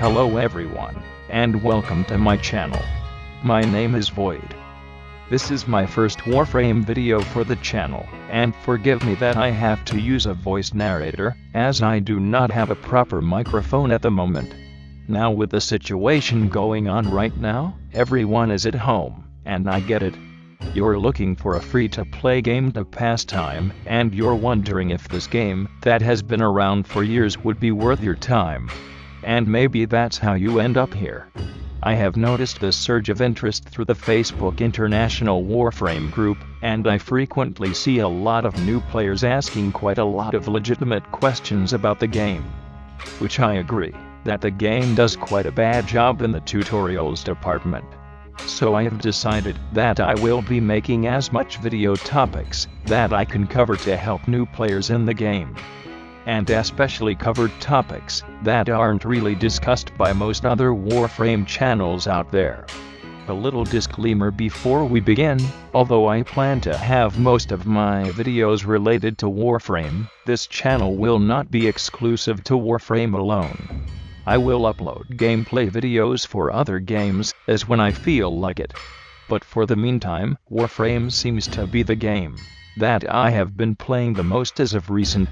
Hello everyone, and welcome to my channel. My name is Void. This is my first Warframe video for the channel, and forgive me that I have to use a voice narrator, as I do not have a proper microphone at the moment. Now with the situation going on right now, everyone is at home, and I get it. You're looking for a free-to-play game to pass time, and you're wondering if this game, that has been around for years, would be worth your time. And maybe that's how you end up here. I have noticed the surge of interest through the Facebook International Warframe group, and I frequently see a lot of new players asking quite a lot of legitimate questions about the game. Which I agree, that the game does quite a bad job in the tutorials department. So I have decided that I will be making as much video topics that I can cover to help new players in the game. And especially cover topics that aren't really discussed by most other Warframe channels out there. A little disclaimer before we begin: although I plan to have most of my videos related to Warframe, this channel will not be exclusive to Warframe alone. I will upload gameplay videos for other games, as when I feel like it. But for the meantime, Warframe seems to be the game that I have been playing the most as of recent.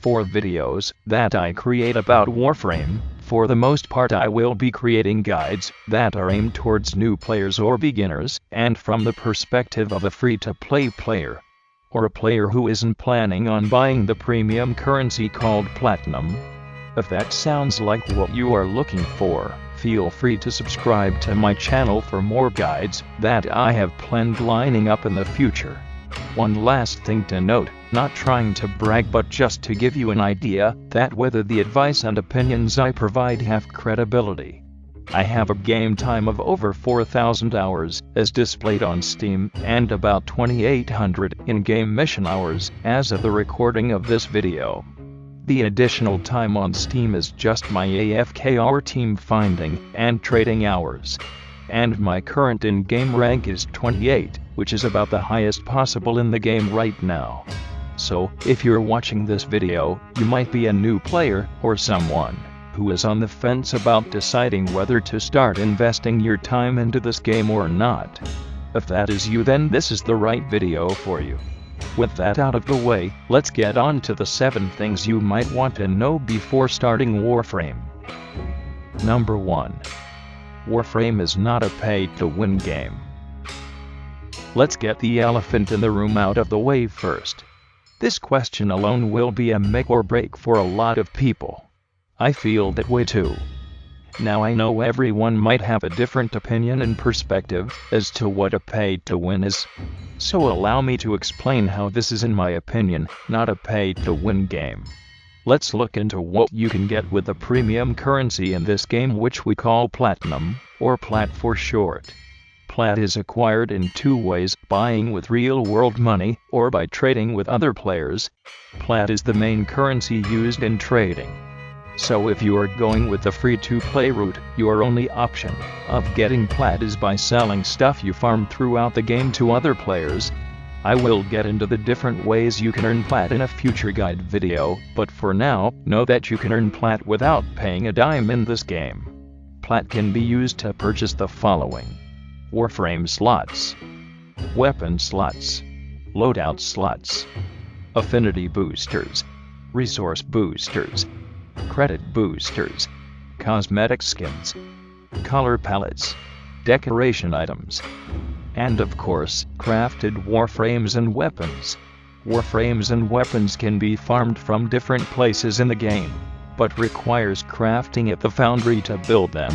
For videos that I create about Warframe, for the most part I will be creating guides that are aimed towards new players or beginners, and from the perspective of a free-to-play player, or a player who isn't planning on buying the premium currency called Platinum. If that sounds like what you are looking for, feel free to subscribe to my channel for more guides that I have planned lining up in the future. One last thing to note, not trying to brag but just to give you an idea that whether the advice and opinions I provide have credibility. I have a game time of over 4,000 hours as displayed on Steam, and about 2,800 in-game mission hours as of the recording of this video. The additional time on Steam is just my AFK or team finding and trading hours. And my current in-game rank is 28, which is about the highest possible in the game right now. So, if you're watching this video, you might be a new player, or someone who is on the fence about deciding whether to start investing your time into this game or not. If that is you, then this is the right video for you. With that out of the way, let's get on to the 7 things you might want to know before starting Warframe. Number 1. Warframe is not a pay-to-win game. Let's get the elephant in the room out of the way first. This question alone will be a make or break for a lot of people. I feel that way too. Now I know everyone might have a different opinion and perspective as to what a pay-to-win is. So allow me to explain how this is, in my opinion, not a pay-to-win game. Let's look into what you can get with the premium currency in this game, which we call Platinum, or Plat for short. Plat is acquired in 2 ways: buying with real-world money, or by trading with other players. Plat is the main currency used in trading. So if you are going with the free-to-play route, your only option of getting Plat is by selling stuff you farm throughout the game to other players. I will get into the different ways you can earn Plat in a future guide video, but for now, know that you can earn Plat without paying a dime in this game. Plat can be used to purchase the following: Warframe slots, weapon slots, loadout slots, affinity boosters, resource boosters, credit boosters, cosmetic skins, color palettes, decoration items, and of course, crafted warframes and weapons. Warframes and weapons can be farmed from different places in the game, but requires crafting at the foundry to build them.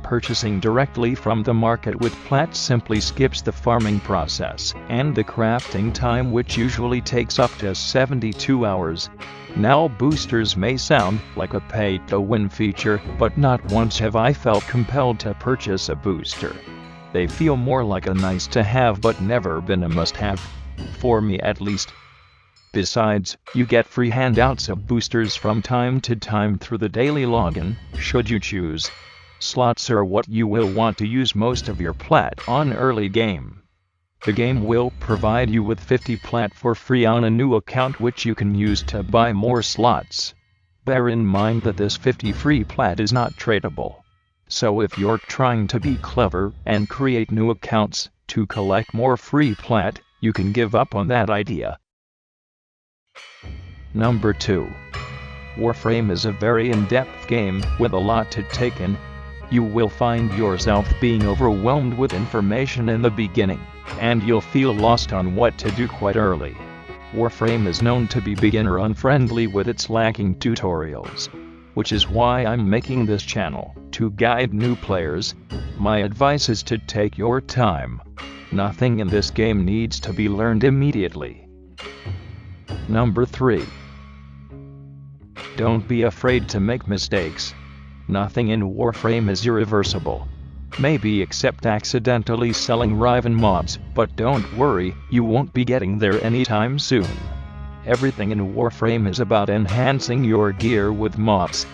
Purchasing directly from the market with Plat simply skips the farming process and the crafting time, which usually takes up to 72 hours. Now, boosters may sound like a pay-to-win feature, but not once have I felt compelled to purchase a booster. They feel more like a nice-to-have but never been a must-have, for me at least. Besides, you get free handouts of boosters from time to time through the daily login, should you choose. Slots are what you will want to use most of your Plat on early game. The game will provide you with 50 Plat for free on a new account, which you can use to buy more slots. Bear in mind that this 50 free plat is not tradable. So if you're trying to be clever and create new accounts to collect more free plat, you can give up on that idea. Number 2. Warframe is a very in-depth game with a lot to take in. You will find yourself being overwhelmed with information in the beginning, and you'll feel lost on what to do quite early. Warframe is known to be beginner unfriendly with its lacking tutorials, which is why I'm making this channel, to guide new players. My advice is to take your time. Nothing in this game needs to be learned immediately. Number 3. Don't be afraid to make mistakes. Nothing in Warframe is irreversible. Maybe except accidentally selling Riven mobs, but don't worry, you won't be getting there anytime soon. Everything in Warframe is about enhancing your gear with mods.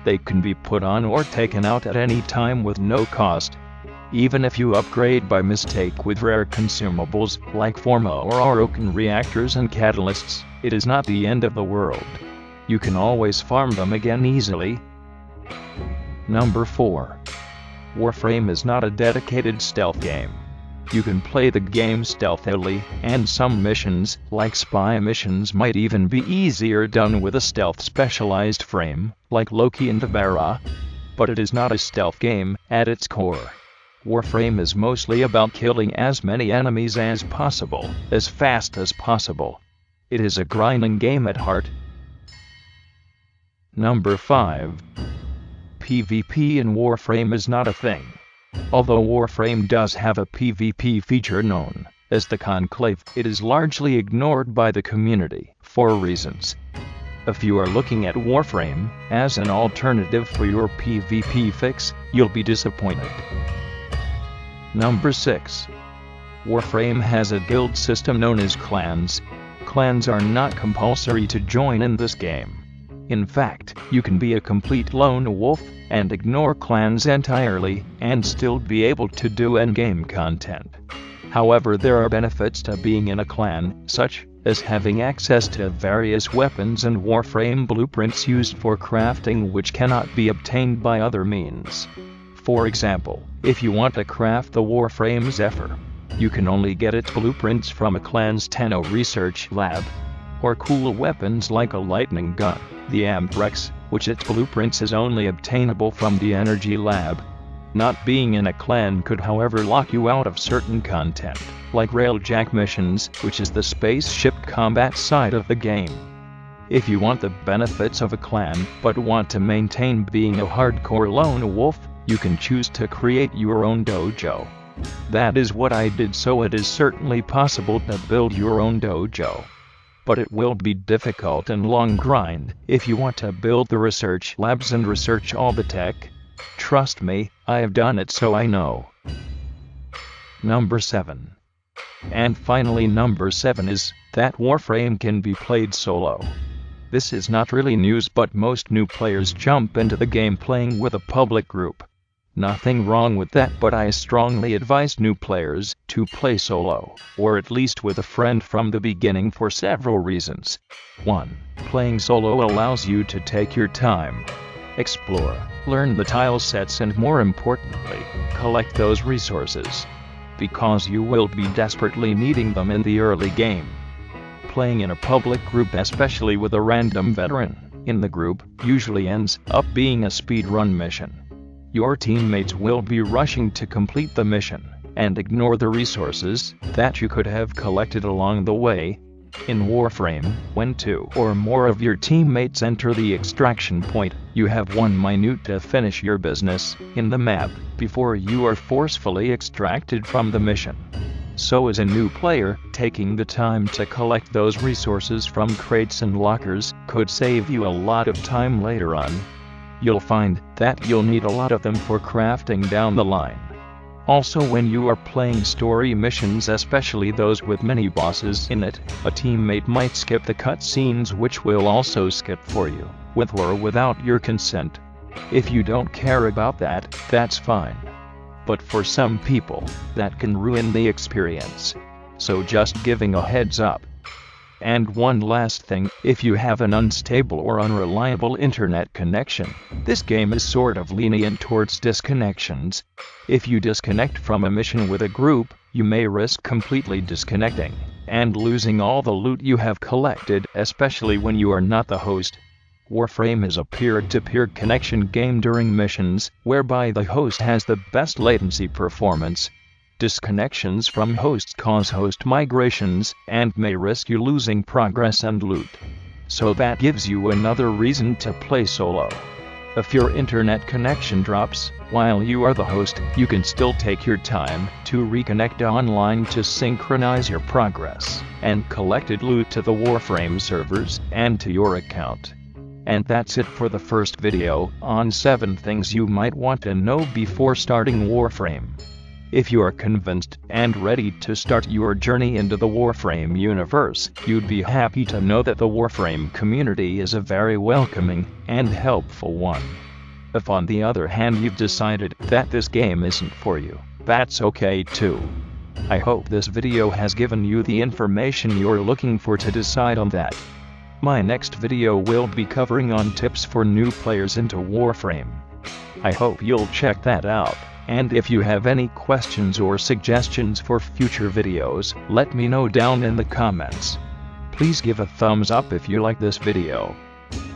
They can be put on or taken out at any time with no cost. Even if you upgrade by mistake with rare consumables like Forma or Orokin reactors and catalysts, it is not the end of the world. You can always farm them again easily. Number 4. Warframe is not a dedicated stealth game. You can play the game stealthily, and some missions, like spy missions, might even be easier done with a stealth specialized frame, like Loki and Avera. But it is not a stealth game at its core. Warframe is mostly about killing as many enemies as possible, as fast as possible. It is a grinding game at heart. Number 5. PvP in Warframe is not a thing. Although Warframe does have a PvP feature known as the Conclave, it is largely ignored by the community for reasons. If you are looking at Warframe as an alternative for your PvP fix, you'll be disappointed. Number 6. Warframe has a guild system known as clans. Clans are not compulsory to join in this game. In fact, you can be a complete lone wolf and ignore clans entirely and still be able to do endgame content. However, there are benefits to being in a clan, such as having access to various weapons and Warframe blueprints used for crafting which cannot be obtained by other means. For example, if you want to craft the Warframe Zephyr, you can only get its blueprints from a clan's Tenno research lab. Or cool weapons like a lightning gun, the Ambrex, which its blueprints is only obtainable from the Energy Lab. Not being in a clan could however lock you out of certain content, like Railjack missions, which is the spaceship combat side of the game. If you want the benefits of a clan, but want to maintain being a hardcore lone wolf, you can choose to create your own dojo. That is what I did, so it is certainly possible to build your own dojo. But it will be difficult and long grind if you want to build the research labs and research all the tech. Trust me, I have done it, so I know. Number 7. And finally, number 7 is that Warframe can be played solo. This is not really news, but most new players jump into the game playing with a public group. Nothing wrong with that, but I strongly advise new players to play solo, or at least with a friend from the beginning for several reasons. 1. Playing solo allows you to take your time, explore, learn the tile sets, and more importantly, collect those resources, because you will be desperately needing them in the early game. Playing in a public group, especially with a random veteran in the group, usually ends up being a speedrun mission. Your teammates will be rushing to complete the mission, and ignore the resources that you could have collected along the way. In Warframe, when 2 or more of your teammates enter the extraction point, you have 1 minute to finish your business in the map before you are forcefully extracted from the mission. So as a new player, taking the time to collect those resources from crates and lockers could save you a lot of time later on. You'll find that you'll need a lot of them for crafting down the line. Also, when you are playing story missions, especially those with many bosses in it, a teammate might skip the cutscenes, which will also skip for you, with or without your consent. If you don't care about that, that's fine. But for some people, that can ruin the experience. So just giving a heads up. And one last thing, if you have an unstable or unreliable internet connection, this game is sort of lenient towards disconnections. If you disconnect from a mission with a group, you may risk completely disconnecting and losing all the loot you have collected, especially when you are not the host. Warframe is a peer-to-peer connection game during missions, whereby the host has the best latency performance. Disconnections from hosts cause host migrations, and may risk you losing progress and loot. So that gives you another reason to play solo. If your internet connection drops while you are the host, you can still take your time to reconnect online to synchronize your progress and collected loot to the Warframe servers and to your account. And that's it for the first video on 7 things you might want to know before starting Warframe. If you are convinced and ready to start your journey into the Warframe universe, you'd be happy to know that the Warframe community is a very welcoming and helpful one. If on the other hand you've decided that this game isn't for you, that's okay too. I hope this video has given you the information you're looking for to decide on that. My next video will be covering on tips for new players into Warframe. I hope you'll check that out. And if you have any questions or suggestions for future videos, let me know down in the comments. Please give a thumbs up if you like this video.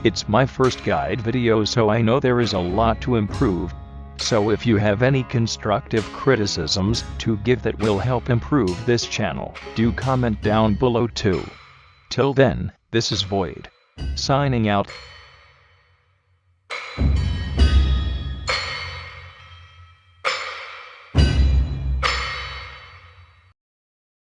It's my first guide video, so I know there is a lot to improve. So if you have any constructive criticisms to give that will help improve this channel, do comment down below too. Till then, this is Void, signing out.